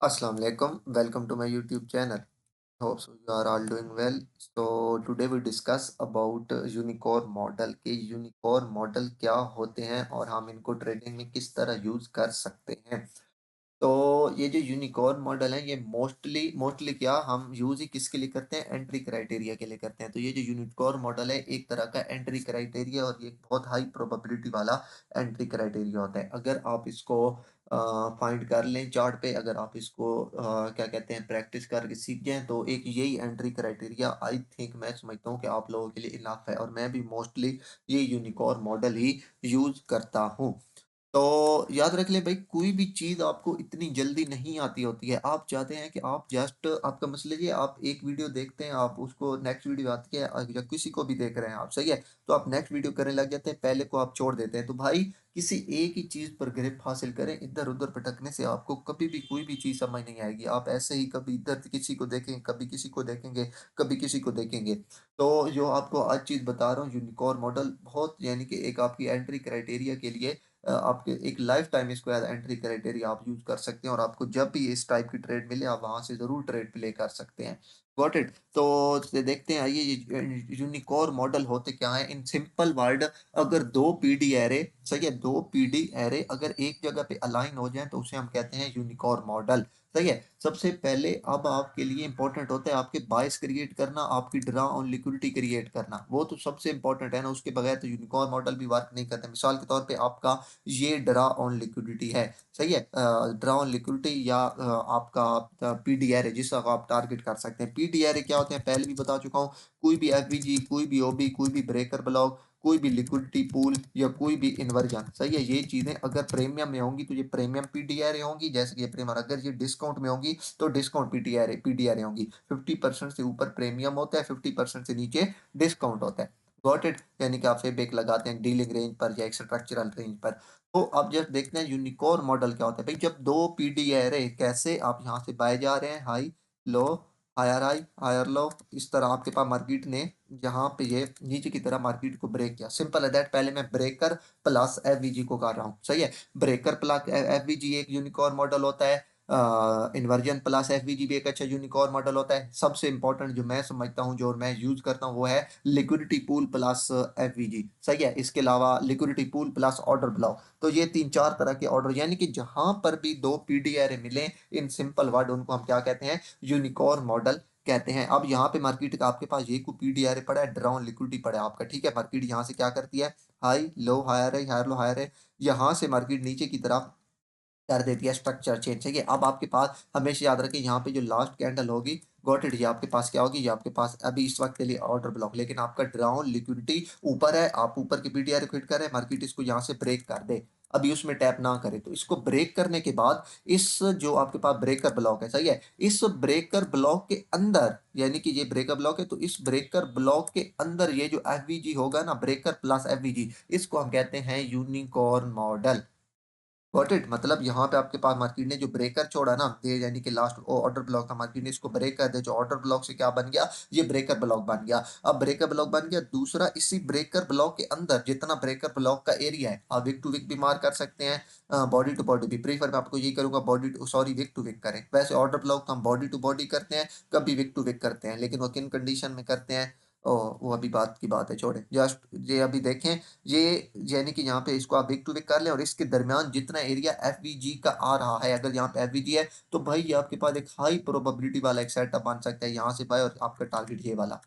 Assalamu alaikum. Welcome to my YouTube channel. Hope so you are all doing well. So today we discuss about unicorn model के unicorn model क्या होते हैं और हम इनको trading में किस तरह यूज कर सकते हैं। तो ये जो यूनिकॉर्न मॉडल है ये मोस्टली मोस्टली क्या हम यूज ही किसके लिए करते हैं, एंट्री क्राइटेरिया के लिए करते हैं। तो ये जो यूनिकॉर्न मॉडल है एक तरह का एंट्री क्राइटेरिया और ये एक बहुत हाई प्रोबेबिलिटी वाला एंट्री क्राइटेरिया होता है। अगर आप इसको फाइंड कर लें चार्ट पे, अगर आप इसको क्या कहते हैं प्रैक्टिस करके सीख जाएं तो एक यही एंट्री क्राइटेरिया आई थिंक मैं समझता हूँ कि आप लोगों के लिए इनफ है और मैं भी मोस्टली ये यूनिकॉर्न मॉडल ही यूज करता हूँ। तो याद रख लें भाई, कोई भी चीज़ आपको इतनी जल्दी नहीं आती होती है। आप चाहते हैं कि आप जस्ट आपका मसला ये आप एक वीडियो देखते हैं, आप उसको नेक्स्ट वीडियो आती है या किसी को भी देख रहे हैं आप, सही है? तो आप नेक्स्ट वीडियो करने लग जाते हैं, पहले को आप छोड़ देते हैं। तो भाई किसी एक ही चीज़ पर ग्रिप हासिल करें, इधर-उधर भटकने से आपको कभी भी कोई भी चीज़ समझ नहीं आएगी। आप ऐसे ही कभी इधर किसी को देखेंगे, कभी किसी को देखेंगे, कभी किसी को देखेंगे। तो जो आपको आज चीज़ बता रहा हूँ यूनिकॉर्न मॉडल बहुत यानी कि एक आपकी एंट्री क्राइटेरिया के लिए आपके एक लाइफ टाइम इसको एज एंट्री क्राइटेरिया आप यूज कर सकते हैं और आपको जब भी इस टाइप की ट्रेड मिले आप वहां से जरूर ट्रेड प्ले कर सकते हैं। Got it. तो देखते हैं आइए ये यूनिकॉर्न मॉडल होते क्या है इन सिंपल वर्ड। अगर दो पीडी एरे, सही है, दो पीडी एरे अगर एक जगह पे अलाइन हो जाए तो उसे हम कहते हैं यूनिकॉर्न मॉडल। सही है। सबसे पहले अब आपके लिए इंपॉर्टेंट होता है आपके बायस क्रिएट करना, आपकी ड्रा ऑन लिक्विडिटी क्रिएट करना। वो तो सबसे इंपॉर्टेंट है ना, उसके बगैर तो यूनिकॉर्न मॉडल भी वर्क नहीं करते। मिसाल के तौर पे आपका ये ड्रा ऑन लिक्विडिटी है, सही है। ड्रा ऑन लिक्विडिटी या आपका पीडीआर है जिसका आप टारगेट कर सकते हैं। पीडीआर क्या होते हैं पहले भी बता चुका हूँ। कोई भी एफवीजी, कोई भी ओबी, कोई भी ब्रेकर ब्लॉक, कोई भी लिक्विडिटी पूल या कोई भी इन्वर्जन, सही है। ये चीजें अगर प्रीमियम में होंगी तो ये प्रीमियम पीडीआर होंगी, जैसे कि ये प्रीमियम। अगर ये डिस्काउंट में होंगी तो डिस्काउंट पीडीआर होंगी। 50% से ऊपर प्रीमियम होता है, 50% से नीचे डिस्काउंट होता है। Got it. यानी कि आप फेक लगाते हैं डीलिंग रेंज पर या एक स्ट्रक्चरल रेंज पर। तो अब जब देखते हैं यूनिकॉर्न मॉडल क्या होता है भाई, जब दो पीडी एरे कैसे आप यहाँ से बाय जा रहे हैं, high low, high higher low, इस तरह आपके पास मार्केट ने यहाँ पे ये नीचे की तरह मार्केट को ब्रेक किया। सिंपल है दैट। पहले मैं ब्रेकर प्लस एफवीजी को कर रहा हूँ, सही है। ब्रेकर प्लस एफवीजी एक यूनिकॉर्न मॉडल होता है। इन्वर्जन प्लस एफवीजी भी एक अच्छा यूनिकॉर्न मॉडल होता है। सबसे इंपॉर्टेंट जो मैं समझता हूँ जो मैं यूज करता हूँ वो है लिक्विडिटी पूल प्लस एफवीजी, सही है। इसके अलावा liquidity pool plus order block. तो ये तीन चार तरह के ऑर्डर, यानी कि जहां पर भी दो पीडीआर मिले इन सिंपल वर्ड उनको हम क्या कहते हैं, यूनिकॉर्न मॉडल कहते हैं। अब यहाँ पे मार्केट का आपके पास ये को पीडीआर पड़ा है, ड्राउन लिक्विडिटी पड़ा है आपका, ठीक है। मार्केट यहाँ से क्या करती है, हाई लो हायर है, हायर लो हायर है। यहाँ से मार्केट नीचे की तरफ कर देती है स्ट्रक्चर चेंज, ठीक है। अब आपके पास हमेशा याद रखें यहाँ पे जो लास्ट कैंडल होगी, गॉट इट, ये आपके पास क्या होगी, ये आपके पास अभी इस वक्त के लिए ऑर्डर ब्लॉक, लेकिन आपका ड्राउन लिक्विडिटी ऊपर है, आप ऊपर की पीटीआर फिट कर रहे हैं, मार्केट इसको यहाँ से ब्रेक कर दे, अभी उसमें टैप ना करे। तो इसको ब्रेक करने के बाद इस जो आपके पास ब्रेकर ब्लॉक है, सही है, इस ब्रेकर ब्लॉक के अंदर, यानी कि ये ब्रेकर ब्लॉक है तो इस ब्रेकर ब्लॉक के अंदर ये जो एफवीजी होगा ना, ब्रेकर प्लस एफवीजी, इसको हम कहते हैं यूनिकॉर्न मॉडल। Got it. मतलब यहाँ पे आपके पास मार्केट ने जो ब्रेकर छोड़ा ना, ये यानी कि लास्ट ऑर्डर ब्लॉक था, मार्केट ने इसको ब्रेक कर दिया। जो ऑर्डर ब्लॉक से क्या बन गया, ये ब्रेकर ब्लॉक बन गया। अब ब्रेकर ब्लॉक बन गया, दूसरा इसी ब्रेकर ब्लॉक के अंदर जितना ब्रेकर ब्लॉक का एरिया है, आप विक टू विक भी मार कर सकते हैं, बॉडी टू बॉडी भी। प्रीफर मैं आपको यही करूंगा body to sorry wick to wick करें। वैसे ऑर्डर ब्लॉक तो हम बॉडी टू बॉडी करते हैं, कभी विक टू विक करते हैं, लेकिन वो किन कंडीशन में करते हैं ओ, वो अभी बात की बात है, छोड़े। जस्ट ये अभी देखें, ये यानी कि यहाँ पे इसको आप विक टू विक कर लें और इसके दरमियान जितना एरिया एफवीजी का आ रहा है, अगर यहाँ पे एफवीजी है तो भाई ये आपके पास एक हाई प्रोबेबिलिटी वाला एक सेटअप बन सकता है यहाँ से बाय, और आपका टारगेट ये वाला।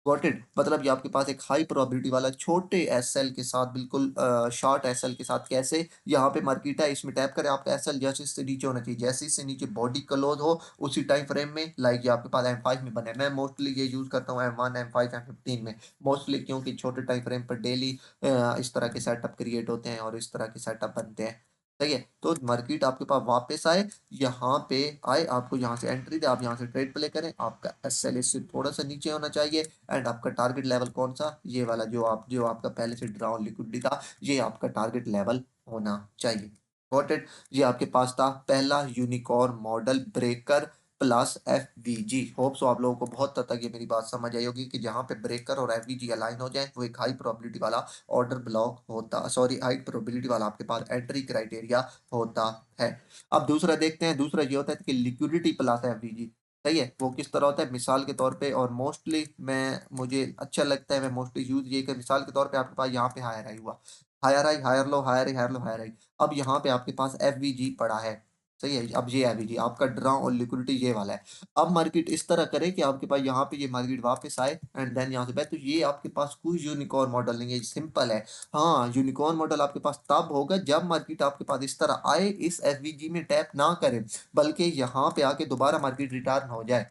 Got it. मतलब ये आपके पास एक हाई प्रोबेबिलिटी वाला छोटे एसएल के साथ, बिल्कुल शॉर्ट एसएल के साथ। कैसे, यहाँ पे मार्केट है, इसमें टैप करें, आपका एसएल जैसे इससे नीचे होना चाहिए, जैसे इससे नीचे बॉडी क्लोज हो उसी टाइम फ्रेम में, लाइक ये आपके पास M5 में बने। मैं मोस्टली ये यूज करता हूँ M1 M5 M15 में मोस्टली, क्योंकि छोटे टाइम फ्रेम पर डेली इस तरह के सेटअप क्रिएट होते हैं और इस तरह के सेटअप बनते हैं, सही है। तो मार्केट आपके पास वापस आए, यहाँ पे आए, आपको यहाँ से एंट्री दे, आप यहाँ से ट्रेड प्ले करें, आपका एसएल इससे थोड़ा सा नीचे होना चाहिए। एंड आपका टारगेट लेवल कौन सा, ये वाला जो आपका पहले से ड्राउन लिक्विडिटी था, ये आपका टारगेट लेवल होना चाहिए। Got it. ये आपके पास था पहला unicorn model, breaker plus FVG. Hope so आप लोगों को बहुत हद तक ये मेरी बात समझ आई होगी कि जहाँ पे ब्रेकर और एफवीजी अलाइन हो जाए वो एक हाई प्रोबेबिलिटी वाला ऑर्डर ब्लॉक होता, सॉरी हाई प्रोबेबिलिटी वाला आपके पास एंट्री क्राइटेरिया होता है। अब दूसरा देखते हैं, दूसरा ये होता है कि लिक्विडिटी प्लस एफवीजी। सही है, वो किस तरह होता है मिसाल के तौर पे, और मोस्टली मैं मुझे अच्छा लगता है, मैं मोस्टली यूज ये कर, मिसाल के तौर पे आपके पास यहाँ पे हायर हाई हुआ, higher high higher low higher high higher low higher high. अब यहाँ पे आपके पास एफवीजी पड़ा है। सही है, अब ये एफवीजी आपका ड्रा और लिक्विडिटी ये वाला है। अब मार्केट इस तरह करे कि आपके पास यहाँ पे ये मार्केट वापस आए एंड देन यहाँ से बैठ, तो ये आपके पास कोई यूनिकॉर्न मॉडल नहीं है, सिंपल है। हाँ, यूनिकॉर्न मॉडल आपके पास तब होगा जब मार्केट आपके पास इस तरह आए, इस एफवीजी में टैप ना करे, बल्कि यहाँ पे आके दोबारा मार्केट रिटर्न हो जाए।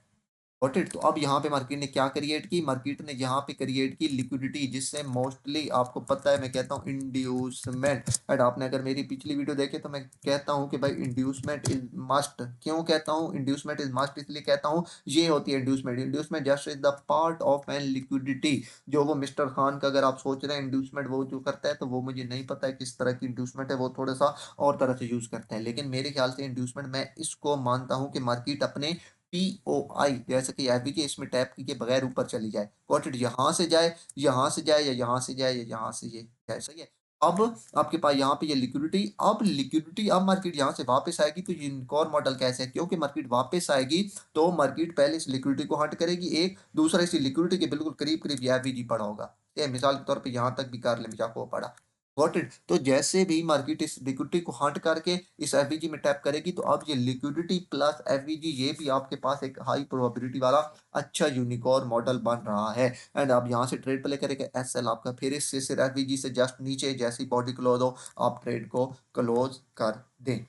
Got it. तो अब यहाँ पे मार्केट ने क्या क्रिएट की, मार्केट ने यहाँ पे क्रिएट की लिक्विडिटी, जिससे मोस्टली आपको पता है मैं कहता हूँ इंड्यूसमेंट। एंड आपने अगर मेरी पिछली वीडियो देखे तो मैं कहता हूँ कि भाई इंड्यूसमेंट इज मस्ट। क्यों कहता हूँ इंड्यूसमेंट इज मस्ट, इसलिए कहता हूँ ये होती है inducement. Inducement just is the part of an liquidity. जो वो मिस्टर खान का अगर आप सोच रहे हैं इंड्यूसमेंट वो जो करता है, तो वो मुझे नहीं पता है किस तरह की इंड्यूसमेंट है, वो थोड़ा सा और तरह से यूज करता है, लेकिन मेरे ख्याल से इंड्यूसमेंट मैं इसको मानता हूँ कि मार्केट अपने पीओआई जैसे कि एफबी इसमें टैप के बगैर ऊपर चली जाए। गॉट इट, यहाँ से जाए, यहाँ से जाए, या यहाँ से जाए, या यहाँ से ये जाए। सही है। अब आपके पास यहाँ पे ये लिक्विडिटी, अब लिक्विडिटी, अब मार्केट यहाँ से वापस आएगी, तो यूनिकॉर्न मॉडल कैसे है, क्योंकि मार्केट वापस आएगी तो मार्केट पहले इस लिक्विडिटी को हट करेगी, एक दूसरा इस लिक्विडिटी के बिल्कुल करीब करीब ये एफबीजी पड़ा होगा। ये मिसाल के तौर पे यहाँ तक भी कर ले को पड़ा। Got it. तो जैसे भी मार्केट इस लिक्विडिटी को हट करके इस एफवीजी में टैप करेगी, तो अब ये लिक्विडिटी प्लस एफवीजी ये भी आपके पास एक हाई प्रोबेबिलिटी वाला अच्छा यूनिकॉर्न मॉडल बन रहा है। एंड अब यहाँ से ट्रेड प्ले करेगा एसएल आपका, फिर इससे सिर्फ एफवीजी से जस्ट नीचे जैसी बॉडी क्लोज हो आप ट्रेड को क्लोज कर दें।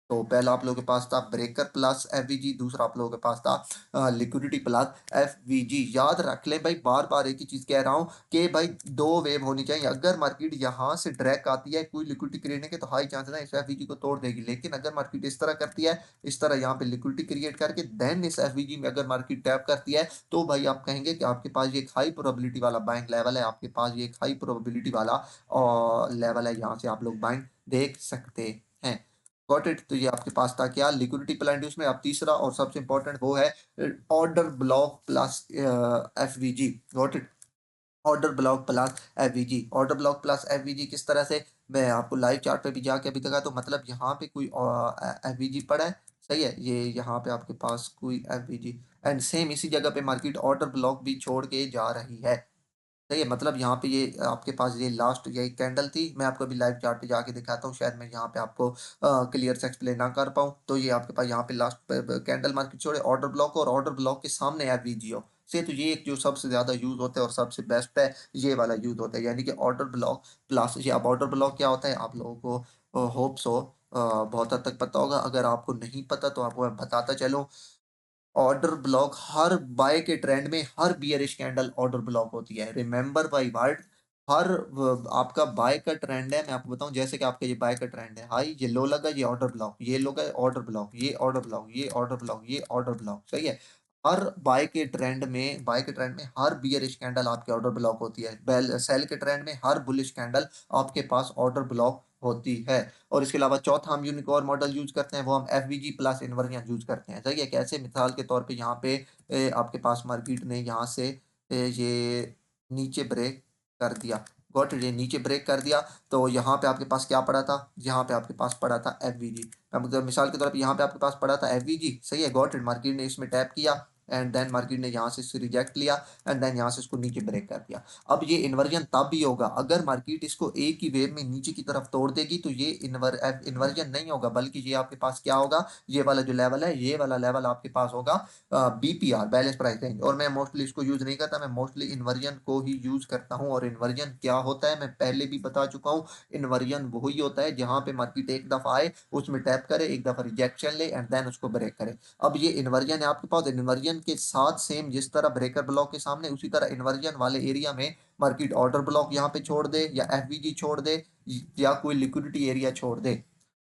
तो पहला आप लोगों के पास था ब्रेकर प्लस एफवीजी, दूसरा आप लोगों के पास था लिक्विडिटी प्लस एफवीजी। याद रख ले भाई, बार बार एक ही चीज कह रहा हूँ कि भाई दो वेव होनी चाहिए। अगर मार्केट यहाँ से ड्रैग आती है कोई लिक्विडिटी क्रिएट के, तो हाई चांसेस है इस एफवीजी को तोड़ देगी, लेकिन अगर मार्केट इस तरह करती है, इस तरह यहाँ पे लिक्विडिटी क्रिएट करके देन इस एफवीजी में अगर मार्केट टैप करती है, तो भाई आप कहेंगे कि आपके पास ये एक हाई प्रोबेबिलिटी वाला बाइंग लेवल है, आपके पास ये एक हाई प्रोबेबिलिटी वाला लेवल है, यहाँ से आप लोग बाइंग देख सकते हैं। Got it. तो ये आपके पास था क्या, लिक्विडिटी प्लान उसमें। अब तीसरा और सबसे इंपॉर्टेंट वो है order block plus FVG. Got it. Order block plus FVG, order block plus FVG किस तरह से, मैं आपको लाइव चार्ट पे भी जाके अभी तक, तो मतलब यहाँ पे कोई एफवीजी पड़ा है। सही है, ये यहाँ पे आपके पास कोई एफवीजी एंड सेम इसी जगह पे मार्केट ऑर्डर ब्लॉक भी छोड़ के जा रही है। सही है, मतलब यहाँ पे ये आपके पास ये लास्ट ये कैंडल थी, मैं आपको अभी लाइव चार्ट पे जाके दिखाता हूँ, शायद मैं यहाँ पे आपको क्लियर से एक्सप्लेन ना कर पाऊँ। तो ये आपके पास यहाँ पे लास्ट कैंडल मार्केट छोड़े ऑर्डर ब्लॉक, और ऑर्डर ब्लॉक के सामने है वीजीओ से, तो ये एक जो सबसे ज्यादा यूज होता है और सबसे बेस्ट है, ये वाला यूज होता है, यानी कि ऑर्डर ब्लॉक प्लस। ये अब ऑर्डर ब्लॉक क्या होता है आप लोगों को होप सो बहुत हद तक पता होगा, अगर आपको नहीं पता तो आपको मैं बताता चलूँ। ऑर्डर ब्लॉक हर बाय के ट्रेंड में हर बियरिश कैंडल ऑर्डर ब्लॉक होती है, रिमेंबर बाय वर्ड। हर आपका बाय का ट्रेंड है, मैं आपको बताऊं, जैसे कि आपका ये बाय का ट्रेंड है, हाई ये लो लगा, ये ऑर्डर ब्लॉक, ये लो गए ऑर्डर ब्लॉक, ये ऑर्डर ब्लॉक, ये ऑर्डर ब्लॉक, ये ऑर्डर ब्लॉक। सही है। हर बाय के ट्रेंड में हर बियरिश कैंडल आपके ऑर्डर ब्लॉक होती है, बेल सेल के ट्रेंड में हर बुलिश कैंडल आपके पास ऑर्डर ब्लॉक होती है। और इसके अलावा चौथा हम यूनिकॉर्न मॉडल यूज करते हैं, वो हम एफवीजी प्लस इन्वर्जन यूज करते हैं। सही है, कैसे, मिसाल के तौर पे यहाँ पे आपके पास मार्केट ने यहाँ से ये नीचे ब्रेक कर दिया। गॉट इट, ये नीचे ब्रेक कर दिया, तो यहाँ पे आपके पास क्या पड़ा था, यहाँ पे आपके पास पड़ा था एफवीजी। मतलब मिसाल के तौर पे यहाँ पे आपके पास पड़ा था एफवीजी। सही है, गॉट इट। मार्केट ने इसमें टैप किया एंड देन मार्केट ने यहाँ से इसे रिजेक्ट लिया एंड देन यहाँ से इसको नीचे ब्रेक कर दिया। अब ये इन्वर्जन तब भी होगा अगर मार्केट इसको एक ही वेव में नीचे की तरफ तोड़ देगी, तो ये इन्वर्जन नहीं होगा, बल्कि ये आपके पास क्या होगा, ये वाला जो लेवल है, ये वाला लेवल आपके पास होगा बीपीआर, बैलेंस प्राइस रेंज। और मैं मोस्टली इसको यूज नहीं करता, मैं मोस्टली इन्वर्जन को ही यूज करता हूँ। और इन्वर्जन क्या होता है मैं पहले भी बता चुका हूँ। इन्वर्जन वही होता है जहां पे मार्केट एक दफा आए, उसमें टैप करे, एक दफा रिजेक्शन ले एंड देन उसको ब्रेक करे। अब ये इन्वर्जन है आपके पास, इन्वर्जन के साथ सेम जिस तरह ब्रेकर ब्लॉक के सामने, उसी तरह इन्वर्जन वाले एरिया में मार्केट ऑर्डर ब्लॉक यहाँ पे छोड़ दे, या एफवीजी छोड़ दे, या कोई लिक्विडिटी एरिया छोड़ दे।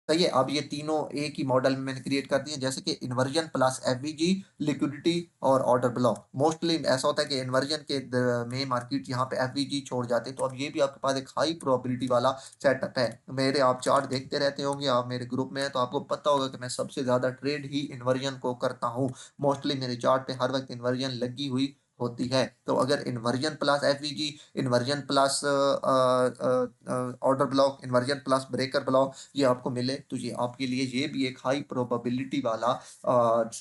सही है, अब ये तीनों एक ही मॉडल में मैंने क्रिएट कर दिए, जैसे कि इन्वर्जन प्लस एफवीजी, लिक्विडिटी और ऑर्डर ब्लॉक। मोस्टली ऐसा होता है कि इन्वर्जन के में मार्केट यहाँ पे एफवीजी छोड़ जाते हैं, तो अब ये भी आपके पास एक हाई प्रोबेबिलिटी वाला सेटअप है। मेरे आप चार्ट देखते रहते होंगे, आप मेरे ग्रुप में हैं, तो आपको पता होगा कि मैं सबसे ज़्यादा ट्रेड ही इन्वर्जन को करता हूँ। मोस्टली मेरे चार्ट पे हर वक्त इन्वर्जन लगी हुई होती है। तो अगर inversion plus FVG, inversion plus order block, inversion plus breaker block ये आपको मिले, तो ये आपके लिए ये भी एक हाई प्रोबेबिलिटी वाला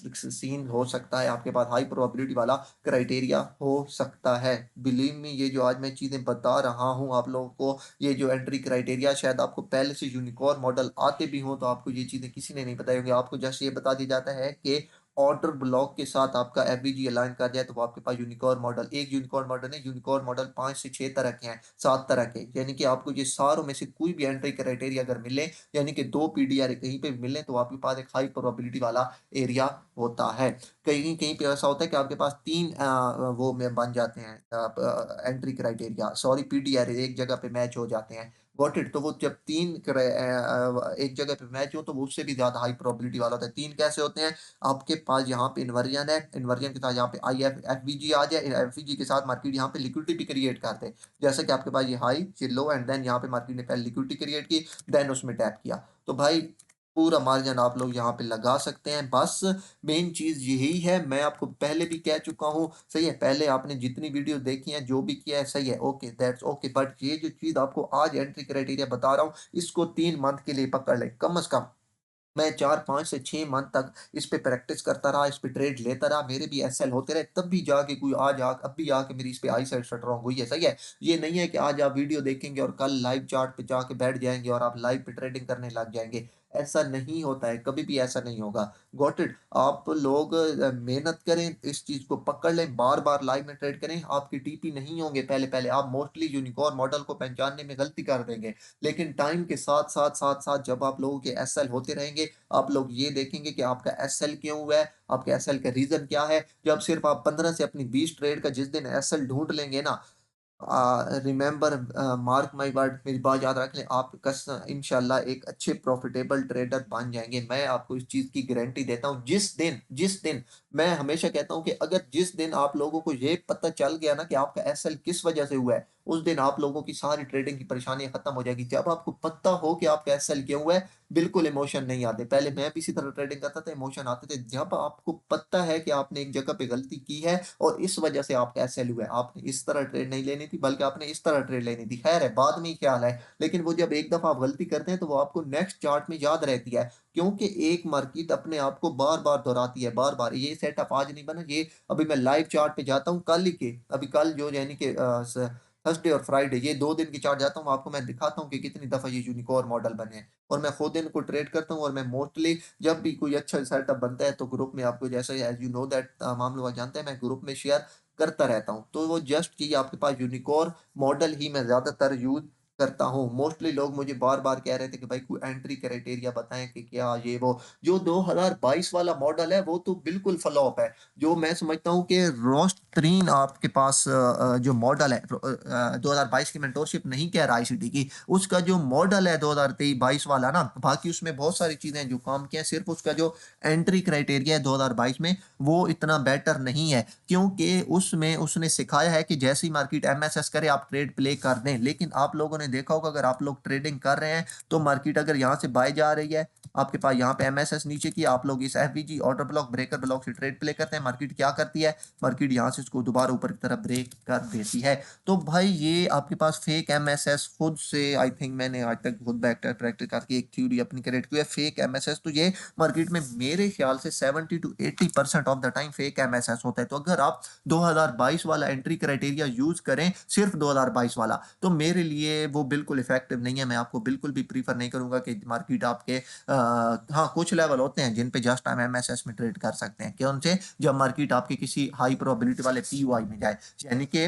सीन हो सकता है, आपके पास हाई प्रोबेबिलिटी वाला क्राइटेरिया हो सकता है। बिलीव मी, ये जो आज मैं चीज़ें बता रहा हूँ आप लोगों को, ये जो एंट्री क्राइटेरिया शायद आपको पहले से यूनिकॉर्न मॉडल आते भी हों, तो आपको ये चीज़ें किसी ने नहीं बताई होंगी। आपको जस्ट ये बता दिया जाता है कि ऑर्डर ब्लॉक के साथ आपका एफवीजी अलाइन कर जाए, तो वो आपके पास यूनिकॉर्न मॉडल, एक यूनिकॉर्न मॉडल नहीं, यूनिकॉर्न मॉडल 5 से 6 तरह के हैं, 7 तरह के, यानी कि आपको ये सारों में से कोई भी एंट्री क्राइटेरिया अगर मिले, यानी कि 2 पीडीआर कहीं पे भी मिले, तो आपके पास एक हाई प्रोबेबिलिटी वाला एरिया होता है। कहीं-कहीं पे ऐसा होता है कि आपके पास 3 वो में बन जाते हैं एंट्री क्राइटेरिया, सॉरी पीडीआर एक जगह पे मैच हो जाते हैं। Got it? तो वो जब 3 एक जगह पे मैच हो, तो वो उससे भी ज़्यादा हाई प्रोबेबिलिटी वाला होता है। 3 कैसे होते हैं? आपके पास यहाँ पे इन्वर्जन है, इन्वर्जन के साथ यहाँ पे एफवीजी आ जाए, एफवीजी के साथ मार्केट यहाँ पे लिक्विडिटी भी क्रिएट कर दे। जैसे कि आपके पास ये हाई, ये लो एंड देन यहाँ पे मार्केट ने पहले लिक्विडिटी क्रिएट की, देन उसमें टैप किया। तो भाई पूरा मार्जिन आप लोग यहाँ पे लगा सकते हैं। बस मेन चीज़ यही है, मैं आपको पहले भी कह चुका हूँ, सही है? पहले आपने जितनी वीडियो देखी है, जो भी किया है, सही है, ओके, दैट्स ओके। बट ये जो चीज़ आपको आज एंट्री क्राइटेरिया बता रहा हूँ, इसको 3 मंथ के लिए पकड़ लें, कम से कम। मैं 4-5 से 6 मंथ तक इस पे प्रैक्टिस करता रहा, इस पे ट्रेड लेता रहा, मेरे भी एसएल होते रहे, तब भी जाके कोई आज आ अब भी आके मेरी इस पे आई साइड स्ट्रांग हुई है, सही है? ये नहीं है कि आज आप वीडियो देखेंगे और कल लाइव चार्ट पे जाके बैठ जाएँगे और आप लाइव पे ट्रेडिंग करने लग जाएँगे। ऐसा नहीं होता है, कभी भी ऐसा नहीं होगा। Got it? आप लोग मेहनत करें, इस चीज़ को पकड़ लें, बार-बार लाइव में ट्रेड करें, आपके टीपी नहीं होंगे पहले-पहले, आप मोस्टली यूनिकॉर्न मॉडल को पहचानने में गलती कर देंगे। लेकिन टाइम के साथ-साथ जब आप लोगों के एसएल होते रहेंगे, आप लोग ये देखेंगे कि आपका एसएल क्यों हुआ है, आपके एसएल का रीज़न क्या है। जब सिर्फ़ आप 15 से अपनी 20 ट्रेड का जिस दिन एसएल ढूँढ लेंगे ना, रिमेंबर, मार्क माय वर्ड, मेरी बात याद रख लें, आप इंशाल्लाह एक अच्छे प्रॉफिटेबल ट्रेडर बन जाएँगे। मैं आपको इस चीज़ की गारंटी देता हूँ। जिस दिन मैं हमेशा कहता हूँ कि अगर जिस दिन आप लोगों को ये पता चल गया ना कि आपका एसएल किस वजह से हुआ है, उस दिन आप लोगों की सारी ट्रेडिंग की परेशानियाँ खत्म हो जाएगी। जब आपको पता हो कि आपका एसएल क्यों हुआ है, बिल्कुल इमोशन नहीं आते। पहले मैं भी इसी तरह ट्रेडिंग करता था, इमोशन आते थे। जब आपको पता है कि आपने एक जगह पे गलती की है और इस वजह से आपका एसएल हुआ है, आपने इस तरह ट्रेड नहीं लेनी थी, बल्कि आपने इस तरह ट्रेड लेनी थी। खैर है, बाद में ही ख्याल है, लेकिन वो जब एक दफ़ा आप गलती करते हैं, तो वो आपको नेक्स्ट चार्ट में याद रहती है, क्योंकि एक मार्केट अपने आप को बार-बार दोहराती है, बार-बार। ये सेटअप आज नहीं बना, ये अभी मैं लाइव चार्ट पे जाता हूँ कल ही के, अभी कल जो यानी कि थर्सडे और फ्राइडे, ये 2 दिन की चार्ट जाता हूँ, आपको मैं दिखाता हूँ कि कितनी दफ़ा ये यूनिकॉर्न मॉडल बने हैं। और मैं खुद इनको ट्रेड करता हूँ, और मैं मोस्टली जब भी कोई अच्छा सेटअप बनता है, तो ग्रुप में आपको, जैसे एज़ यू नो दैट, तमाम लोग जानते हैं, मैं ग्रुप में शेयर करता रहता हूँ। तो वो जस्ट कि आपके पास यूनिकॉर्न मॉडल ही मैं ज़्यादातर यूज़ करता हूँ। मोस्टली लोग मुझे बार-बार कह रहे थे कि भाई कोई एंट्री क्राइटेरिया बताएँ कि क्या ये वो। जो 2022 वाला मॉडल है, वो तो बिल्कुल फ्लॉप है। जो मैं समझता हूँ कि रोस्ट-तरीन आपके पास जो मॉडल है, 2022 की मेंटरशिप नहीं कह रहा आईसीटी की, उसका जो मॉडल है 2023-22 वाला ना, बाकी उसमें बहुत सारी चीज़ें हैं जो काम की हैं, सिर्फ़ उसका जो एंट्री क्राइटेरिया है 2022 में, वो इतना बेटर नहीं है। क्योंकि उसमें उसने सिखाया है कि जैसे ही मार्केट एमएसएस करे, आप ट्रेड प्ले कर दें। लेकिन आप लोगों ने देखा होगा, अगर आप लोग ट्रेडिंग कर रहे हैं, तो मार्केट अगर यहाँ से बाय जा रही है, आपके पास यहाँ पे एमएसएस नीचे की, आप लोग इस FVG, order block, breaker block से ट्रेड प्ले करते हैं, मार्केट क्या करती है? मार्केट यहाँ से इसको दोबारा ऊपर की तरफ ब्रेक कर देती है। तो भाई ये आपके पास फेक एमएसएस खुद से, आई थिंक मैंने आज तक खुद बैक प्रैक्टिस करके एक थ्योरी अपनी क्रिएट की है, फेक एमएसएस। तो ये मार्केट में मेरे ख्याल से 70 to 80% of the time fake MSS होता है। तो अगर आप 2022 वाला एंट्री क्राइटेरिया यूज करें, सिर्फ 2022 वाला, तो मेरे लिए वो बिल्कुल इफेक्टिव नहीं है। मैं आपको बिल्कुल भी प्रीफर नहीं करूंगा कि मार्केट आपके हाँ, कुछ लेवल होते हैं जिन पे जस्ट हम एमएसएस में ट्रेड कर सकते हैं, क्यों से, जब मार्केट आपके किसी हाई प्रोबेबिलिटी वाले पीओआई में जाए, यानी कि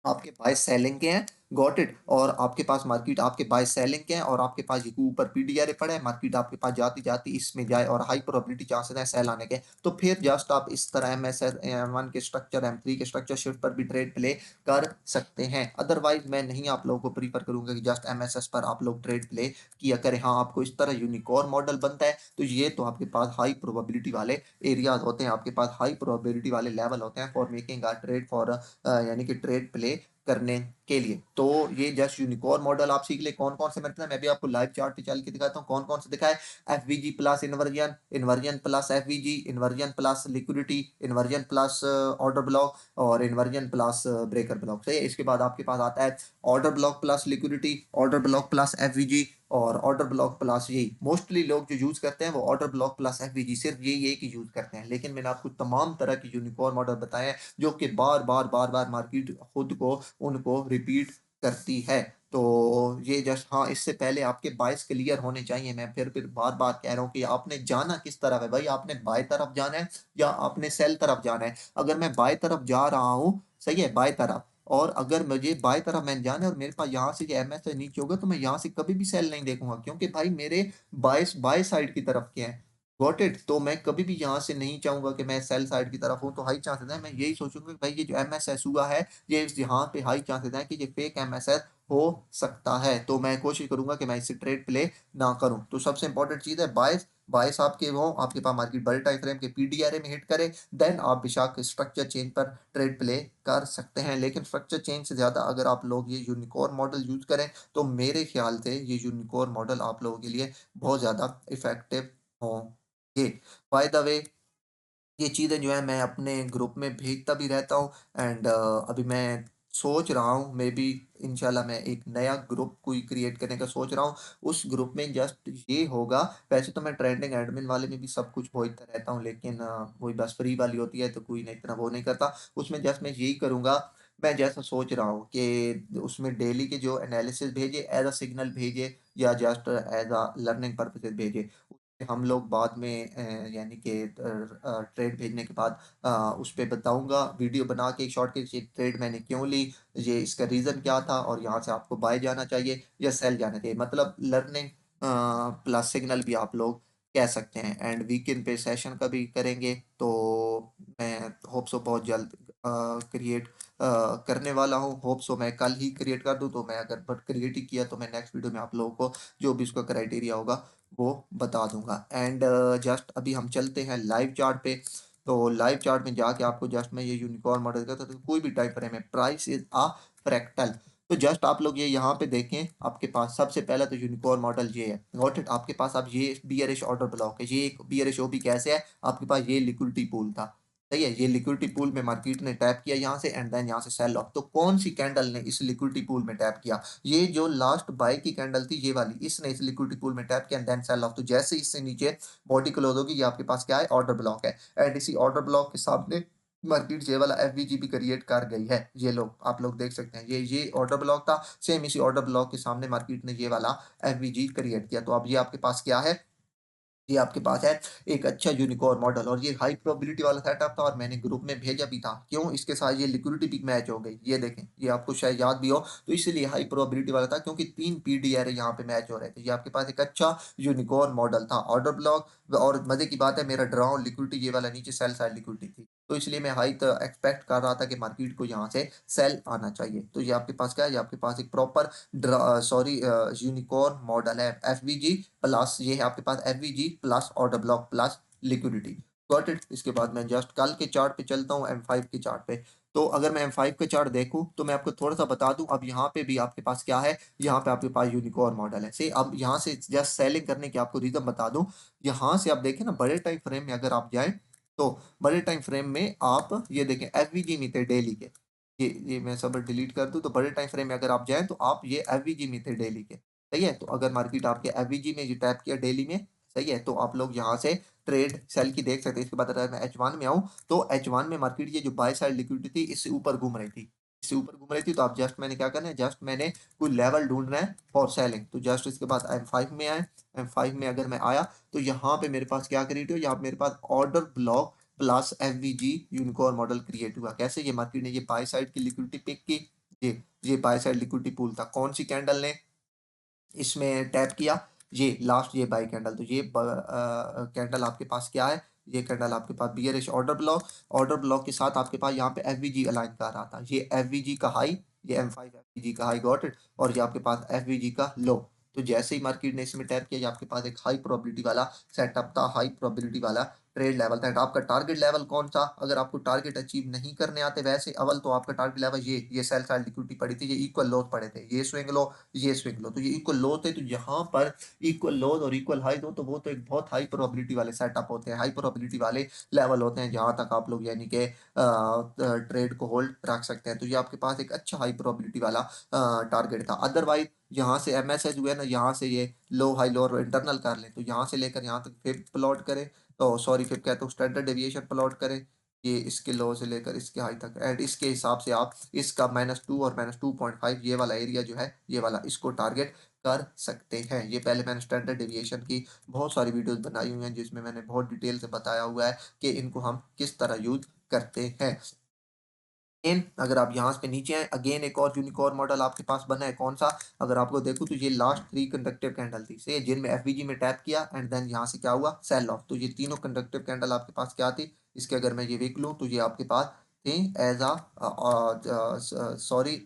आपके बाय सेलिंग के हैं, गॉट इट? और आपके पास मार्केट आपके बाय सेलिंग के हैं और आपके पास ये ऊपर पीडीआरए पड़ा है, मार्केट आपके पास जाती-जाती इसमें जाए और हाई प्रोबेबिलिटी चांसेस हैं सेल आने के। तो फिर जस्ट आप इस तरह एमएसएस M1 के स्ट्रक्चर, M3 के स्ट्रक्चर शिफ्ट पर भी ट्रेड प्ले कर सकते हैं। अदरवाइज़ मैं नहीं आप लोगों को प्रेफ़र करूँगा कि जस्ट एमएसएस पर आप लोग ट्रेड प्ले किया करें। हाँ, आपको इस तरह यूनिकॉर्न मॉडल बनता है, तो ये तो आपके पास हाई प्रोबेबिलिटी वाले एरियाज़ होते हैं, आपके पास हाई प्रोबेबिलिटी वाले लेवल होते हैं for making a trade for यानी कि ट्रेड प्ले करने के लिए। तो ये जस्ट यूनिकॉर्न मॉडल आप सीख लें कौन-कौन से बनते हैं, मैं भी आपको लाइव चार्ट पे चल के दिखाता हूँ कौन-कौन से दिखाए। FVG plus inversion, inversion plus FVG, inversion plus liquidity, inversion plus order block और इन्वर्जन प्लस ब्रेकर ब्लॉक। सही है? इसके बाद आपके पास आता है order block plus liquidity, order block plus FVG और ऑर्डर ब्लॉक प्लस यही। मोस्टली लोग जो यूज़ करते हैं वो ऑर्डर ब्लॉक प्लस एफवीजी सिर्फ़ ये एक ही यूज़ करते हैं। लेकिन मैंने आपको तमाम तरह के यूनिकॉर्न मॉडल बताए हैं जो कि बार-बार, बार-बार मार्केट खुद को उनको रिपीट करती है। तो ये जस्ट हाँ, इससे पहले आपके बायस क्लियर होने चाहिए। मैं फिर बार-बार कह रहा हूँ कि आपने जाना किस तरफ है भाई, आपने बाएँ तरफ जाना है या आपने सेल तरफ जाना है? अगर मैं बाएँ तरफ जा रहा हूँ, सही है, बाएँ तरफ और अगर मुझे बाएँ तरफ मैंने जाना है और मेरे पास यहाँ से ये एमएस नीचे होगा तो मैं यहाँ से कभी भी सेल नहीं देखूँगा क्योंकि भाई मेरे बायस बाएँ साइड की तरफ के हैं। Got it? तो मैं कभी भी यहाँ से नहीं चाहूँगा कि मैं सेल साइड की तरफ हूँ, तो हाई चांसेस है मैं यही सोचूँगा कि भाई ये जो एमएसएस हुआ है, ये यहाँ पे हाई चांसेस है कि ये फेक एमएसएस हो सकता है। तो मैं कोशिश करूँगा कि मैं इससे ट्रेड प्ले ना करूँ। तो सबसे इम्पोर्टेंट चीज़ है बायस, बायस आपके हों, आपके पास मार्केट बड़े टाइम फ्रेम के पीडीआरए में हिट करे, देन आप बेशक स्ट्रक्चर चेंज पर ट्रेड प्ले कर सकते हैं। लेकिन स्ट्रक्चर चेंज से ज़्यादा अगर आप लोग ये यूनिकॉर्न मॉडल यूज़ करें, तो मेरे ख्याल से ये यूनिकॉर्न मॉडल आप लोगों के लिए बहुत ज़्यादा इफ़ेक्टिव होंगे। बाय द वे ये चीज़ें जो है मैं अपने ग्रुप में भेजता भी रहता हूँ एंड अभी मैं सोच रहा हूँ मे बी इंशाल्लाह मैं एक नया ग्रुप कोई क्रिएट करने का सोच रहा हूँ। उस ग्रुप में जस्ट ये होगा, वैसे तो मैं ट्रेंडिंग एडमिन वाले में भी सब कुछ भेजता रहता हूँ लेकिन वही बस फ्री वाली होती है तो कोई नहीं इतना वो नहीं करता। उसमें जस्ट मैं यही करूँगा, मैं जैसा सोच रहा हूँ कि उसमें डेली के जो एनालिसिस भेजे एज़ अ सिग्नल भेजे या just as a learning purposes भेजे। हम लोग बाद में यानी कि ट्रेड भेजने के बाद उस पे बताऊँगा वीडियो बना के शॉर्ट कि ये ट्रेड मैंने क्यों ली, ये इसका रीज़न क्या था और यहाँ से आपको बाय जाना चाहिए या सेल जाना चाहिए। मतलब लर्निंग प्लस सिग्नल भी आप लोग कह सकते हैं एंड वीकेंड पे सेशन का भी करेंगे। तो मैं होप सो बहुत जल्द क्रिएट करने वाला हूँ। होप सो मैं कल ही क्रिएट कर दूँ, तो मैं अगर बट क्रिएट ही किया तो मैं नेक्स्ट वीडियो में आप लोगों को जो भी उसका क्राइटेरिया होगा वो बता दूँगा एंड जस्ट अभी हम चलते हैं लाइव चार्ट पे। तो लाइव चार्ट में जाके आपको जस्ट मैं ये यूनिकॉर्न मॉडल का तो कोई भी टाइम फ्रेम है, प्राइस इज़ अ फ्रैक्टल। तो जस्ट आप लोग ये यहाँ पे देखें, आपके पास सबसे पहला तो यूनिकॉर्न मॉडल ये है, गॉट इट? आपके पास अब ये बियरिश ऑर्डर ब्लॉक है, ये एक बियरिश ओपी कैसे है? आपके पास ये लिक्विडिटी पूल था, सही है? ये लिक्विडिटी पूल में मार्केट ने टैप किया यहाँ से एंड देन यहाँ से सेल ऑफ। तो कौन सी कैंडल ने इस लिक्विडिटी पूल में टैप किया? ये जो लास्ट बाय की कैंडल थी ये वाली, इसने इस लिक्विडिटी पूल में टैप किया एंड देन सेल ऑफ। तो जैसे ही इससे नीचे बॉडी क्लोज होगी ये आपके पास क्या है? ऑर्डर ब्लॉक है एंड इसी ऑर्डर ब्लॉक के सामने मार्केट ये वाला एफवीजी भी क्रिएट कर गई है। ये लो आप लोग देख सकते हैं, ये ऑर्डर ब्लॉक था, सेम इसी ऑर्डर ब्लॉक के सामने मार्केट ने ये वाला एफवीजी क्रिएट किया। तो अब ये आपके पास क्या है? ये आपके पास है एक अच्छा यूनिकॉर्न मॉडल और ये हाई प्रोबेबिलिटी वाला सेटअप था और मैंने ग्रुप में भेजा भी था। क्यों? इसके साथ ये लिक्विडिटी भी मैच हो गई। ये देखें, ये आपको शायद याद भी हो, तो इसलिए हाई प्रोबेबिलिटी वाला था क्योंकि 3 पीडीआरए यहाँ पे मैच हो रहे थे। ये आपके पास एक अच्छा यूनिकॉर्न मॉडल था। ऑर्डर ब्लॉक और मज़े की बात है मेरा ड्रॉन लिक्विडिटी ये वाला नीचे सेल साइड लिक्विडिटी थी। तो इसलिए मैं हाई त एक्सपेक्ट कर रहा था कि मार्केट को यहाँ से सेल आना चाहिए। तो ये आपके पास क्या है? ये आपके पास एक प्रॉपर यूनिकॉर्न मॉडल है एफवीजी प्लस ये है आपके पास FVG plus order block plus liquidity. Got it? इसके बाद मैं जस्ट कल के चार्ट पे चलता हूँ एम5 के चार्ट पे। तो अगर मैं एम5 के चार्ट देखूँ तो मैं आपको थोड़ा-सा बता दूँ अब यहाँ पे भी आपके पास क्या है? यहाँ पे आपके पास यूनिकॉर्न मॉडल है। अब यहाँ से जस्ट सेलिंग करने की आपको रीज़न बता दूँ। यहाँ से आप देखें ना बड़े टाइम फ्रेम में अगर आप जाएँ, तो बड़े टाइम फ्रेम में आप ये देखें एफवीजी में थे डेली के। ये मैं सब डिलीट कर दूँ तो बड़े टाइम फ्रेम में अगर आप जाएँ तो आप ये एफवीजी में थे डेली के। सही है? तो अगर मार्केट आपके एफवीजी में जो टैप किया डेली में, सही है? तो आप लोग यहाँ से ट्रेड सेल की देख सकते हैं। इसके बाद अगर मैं एच1 में आऊँ, तो एच1 में मार्केट ये जो बाय साइड लिक्विडिटी थी, इससे ऊपर घूम रही थी। इससे ऊपर घूम रही थी, तो आप जस्ट मैंने क्या करना है, जस्ट मैंने कोई लेवल ढूँढना है फॉर सेलिंग। तो जस्ट इसके बाद एम5 में आए, एम5 में अगर मैं आया, तो यहाँ पे मेरे पास क्या क्रिएट हुआ, यहाँ पे मेरे पास order block plus FVG unicorn model create हुआ। कैसे? ये मार्केट ने ये बाय साइड की लिक्विडिटी पिक की, ये बाय साइड लिक्विडिटी पूल था। कौन सी कैंडल ने इसमें टैप किया? ये लास्ट ये बाय कैंडल। तो ये कैंडल आपके पास क्या है? ये कैंडल आपके पास बियरिश ऑर्डर ब्लॉक के साथ आपके पास यहाँ पे एफवीजी अलाइन कर रहा था। ये एफवीजी का हाई, ये M5 एफवीजी का हाई, गॉट इट। और ये आपके पास एफवीजी का लो। तो जैसे ही मार्केट ने इसमें टैप किया, ये आपके पास एक हाई प्रोबेबिलिटी वाला सेटअप था, हाई प्रोबेबिलिटी वाला ट्रेड लेवल था। एंड आपका टारगेट लेवल कौन सा? अगर आपको टारगेट अचीव नहीं करने आते वैसे अव्वल, तो आपका टारगेट लेवल ये सेल साइड लिक्विडिटी पड़ी थी, ये इक्वल लोज पड़े थे, ये स्विंग लो, ये स्विंग लो। तो ये इक्वल लो थे, तो यहाँ पर इक्वल लोज और इक्वल हाई दो, तो वो तो एक बहुत हाई प्रोबेबिलिटी वाले सेटअप होते हैं, हाई प्रोबेबिलिटी वाले लेवल होते हैं, जहां तक आप लोग यानी कि ट्रेड को होल्ड रख सकते हैं। तो ये आपके पास एक अच्छा हाई प्रोबेबिलिटी वाला टारगेट था। अदरवाइज यहाँ से एमएसए जो है ना, यहाँ से ये लो हाई लो और इंटरनल कर लें, तो यहाँ से लेकर यहाँ तक फिर प्लॉट करें, तो सॉरी फिर कहते हो स्टैंडर्ड डेविएशन प्लॉट करें, ये इसके लो से लेकर इसके हाई तक, एंड इसके हिसाब से आप इसका -2 और -2.5 ये वाला एरिया जो है, ये वाला इसको टारगेट कर सकते हैं। ये पहले मैंने स्टैंडर्ड डेविएशन की बहुत सारी वीडियोस बनाई हुई हैं, जिसमें मैंने बहुत डिटेल से बताया हुआ है कि इनको हम किस तरह यूज करते हैं। अगेन अगर आप यहाँ पे नीचे आए, अगेन एक और यूनिकॉर्न मॉडल आपके पास बना है। कौन सा? अगर आपको देखो तो ये लास्ट 3 कंडक्टिव कैंडल थी से, जिनमें एफवीजी में टैप किया एंड देन यहाँ से क्या हुआ? Sell off. तो ये तीनों कंडक्टिव कैंडल आपके पास क्या थी? इसके अगर मैं ये विक लूँ तो ये आपके पास थी as a sorry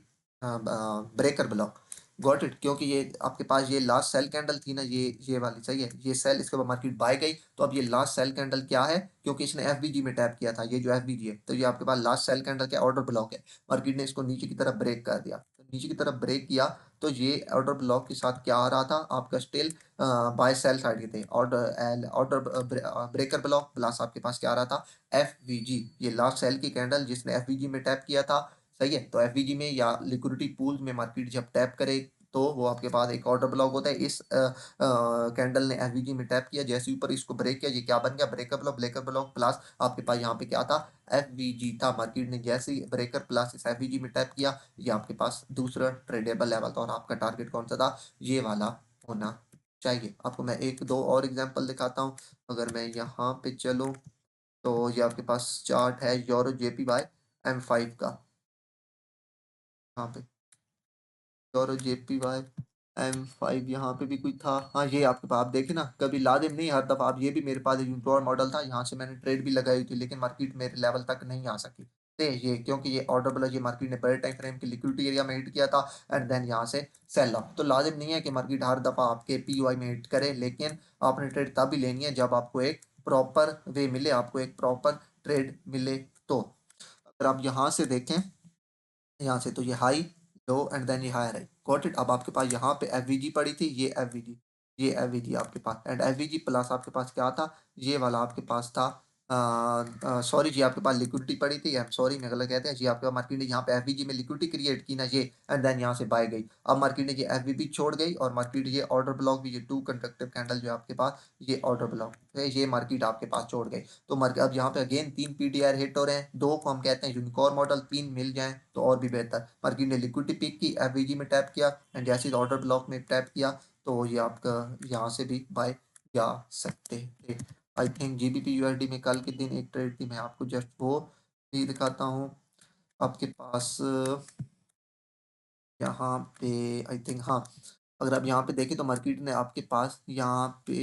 breaker block, got it. क्योंकि ये आपके पास ये लास्ट सेल कैंडल थी ना, ये वाली सही है, ये सेल, इसके बाद मार्केट बाय गई, तो अब ये लास्ट सेल कैंडल क्या है? क्योंकि इसने एफबीजी में टैप किया था, ये जो एफबीजी है, तो ये आपके पास लास्ट सेल कैंडल क्या? ऑर्डर ब्लॉक है। मार्केट ने इसको नीचे की तरफ ब्रेक कर दिया, तो नीचे की तरफ ब्रेक किया, तो ये ऑर्डर ब्लॉक के साथ क्या आ रहा था आपका? स्टिल बाय सेल साइड के थे। ऑर्डर ब्रेकर ब्लॉक प्लस आपके पास क्या आ रहा था? एफवीजी, ये लास्ट सेल की कैंडल जिसने एफवीजी में टैप किया था, सही है। तो एफवीजी में या लिक्विडिटी पूल में मार्केट जब टैप करे, तो वो आपके पास एक ऑर्डर ब्लॉक होता है। इस कैंडल ने एफवीजी में टैप किया, जैसे ऊपर इसको ब्रेक किया, ये क्या बन गया? ब्रेकर ब्लॉक प्लस आपके पास यहाँ पे क्या था? एफवीजी था। मार्केट ने जैसे ही ब्रेकर प्लस इस एफवीजी में टैप किया, ये आपके पास दूसरा ट्रेडेबल लेवल था, और आपका टारगेट कौन सा था? ये वाला होना चाहिए। आपको मैं एक दो और एग्जांपल दिखाता हूँ। अगर मैं यहाँ पे चलूँ, तो ये आपके पास चार्ट है यूरो जेपी बाय M5 का, यहाँ पे यूरो जेपीवाई M5 यहाँ पे भी कोई था। हाँ, ये आपके पास आप देखे ना, कभी लाजिम नहीं हर दफा आप, ये भी मेरे पास यूनिकॉर्न मॉडल था, यहाँ से मैंने ट्रेड भी लगाई हुई थी, लेकिन मार्केट मेरे लेवल तक नहीं आ सकी। तो ये क्योंकि ये ऑर्डर ब्लॉक, ये मार्केट ने बड़े टाइम फ्रेम के लिक्विडिटी एरिया में हिट किया था, एंड देन यहाँ से सेल ऑफ। तो लाजिम नहीं है कि मार्केट हर दफा आपके पीयूआई में हिट करे, लेकिन आपने ट्रेड तभी लेनी है जब आपको एक प्रॉपर वे मिले, आपको एक प्रॉपर ट्रेड मिले। तो अगर आप यहाँ से देखें, यहाँ से तो ये हाई लो एंड देन ये हायर है, गॉट इट। अब आपके पास यहाँ पे एफवीजी पड़ी थी, ये एफवीजी आपके पास, एंड एफवीजी प्लस आपके पास क्या था? ये वाला आपके पास था, सॉरी जी, आपके पास लिक्विडिटी पड़ी थी, सॉरी मैं गलत कहते हैं जी, आपके पास मार्केट ने यहाँ पे एफवीजी में लिक्विडिटी क्रिएट की ना, ये एंड देन यहाँ से बाय गई। अब मार्केट ने ये एफवीजी छोड़ गई, और मार्केट ये ऑर्डर ब्लॉक भी, ये 2 कंस्ट्रक्टिव कैंडल जो है आपके पास, ये ऑर्डर ब्लॉक है, ये मार्केट आपके पास छोड़ गई। तो मार्केट अब यहाँ पे अगेन 3 पीटीआर हिट हो रहे हैं, 2 को हम कहते हैं यूनिकॉर्न मॉडल, 3 मिल जाएं तो और भी बेहतर। मार्केट ने लिक्विडिटी पिक की, एफवीजी में टैप किया, एंड जैसे ऑर्डर ब्लॉक में टैप किया, तो ये आपका यहाँ से भी बाय जा सकते थे। आई थिंक जीबीपी यूएसडी में कल के दिन एक ट्रेड थी, मैं आपको जस्ट वो भी दिखाता हूँ। आपके पास यहाँ पे आई थिंक, हाँ, अगर आप यहाँ पे देखें तो मार्केट ने आपके पास यहाँ पे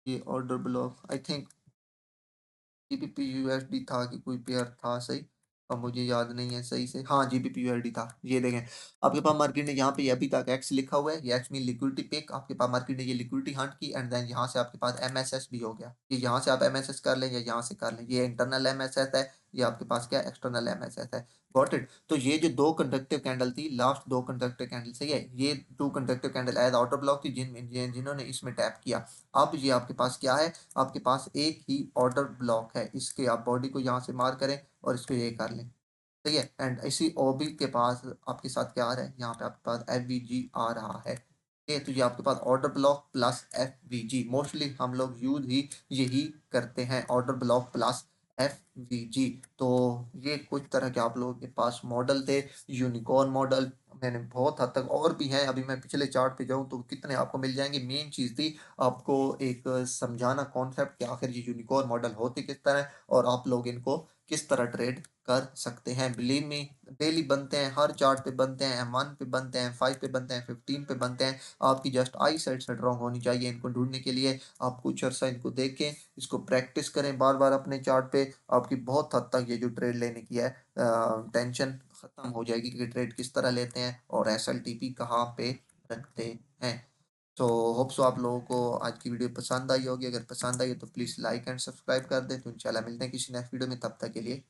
ये order block, I think GBP USD था कि कोई पेयर था, सही अब मुझे याद नहीं है सही से। हाँ, जीबीपी यूएसडी था। ये देखें आपके पास मार्केट ने यहाँ पे ये अभी तक एक्स लिखा हुआ है, ये एक्स मीन लिक्विडिटी पिक, आपके पास मार्केट ने ये लिक्विडिटी हंट की, एंड देन यहाँ से आपके पास एमएसएस भी हो गया। ये यहाँ से आप एमएसएस कर लें या यहाँ से कर लें, ये इंटरनल एमएसएस है, ये आपके पास क्या एक्सटर्नल एमएसएस है, गॉट इट। तो ये जो 2 कंडक्टिव कैंडल थी, लास्ट 2 कंडक्टिव कैंडल, सही है, ये 2 conductive candle as order block थी, जिन्होंने इसमें टैप किया। अब ये आपके पास क्या है? आपके पास एक ही ऑर्डर ब्लॉक है, इसके आप बॉडी को यहाँ से मार करें और इसको ये कर लें, सही है। एंड इसी ओबी के पास आपके साथ क्या आ रहा है? यहाँ पे आपके पास एफवीजी आ रहा है। ये तो ये आपके पास order block plus FVG, mostly हम लोग यूज ही यही करते हैं, ऑर्डर ब्लॉक प्लस एफवीजी। तो ये कुछ तरह के आप लोगों के पास मॉडल थे, यूनिकॉर्न मॉडल। मैंने बहुत हद तक और भी हैं, अभी मैं पिछले चार्ट पे जाऊं तो कितने आपको मिल जाएंगे। मेन चीज थी आपको एक समझाना कॉन्सेप्ट कि आखिर ये यूनिकॉर्न मॉडल होते किस तरह है, और आप लोग इनको किस तरह ट्रेड कर सकते हैं। बिलीव मी, डेली बनते हैं, हर चार्ट पे बनते हैं, M1 पे बनते हैं, 5 पे बनते हैं, 15 पे बनते हैं। आपकी जस्ट आई साइट स्ट्रांग होनी चाहिए इनको ढूँढने के लिए। आप कुछ अर्सा इनको देखें, इसको प्रैक्टिस करें बार-बार अपने चार्ट पे। आपकी बहुत हद तक ये जो ट्रेड लेने की है टेंशन खत्म हो जाएगी कि ट्रेड किस तरह लेते हैं और एसएलटीपी कहाँ पे रखते हैं। सो होप सो आप लोगों को आज की वीडियो पसंद आई होगी। अगर पसंद आई हो तो प्लीज़ लाइक एंड सब्सक्राइब कर दें। तो इंशाल्लाह मिलते हैं किसी नेक्स्ट वीडियो में, तब तक के लिए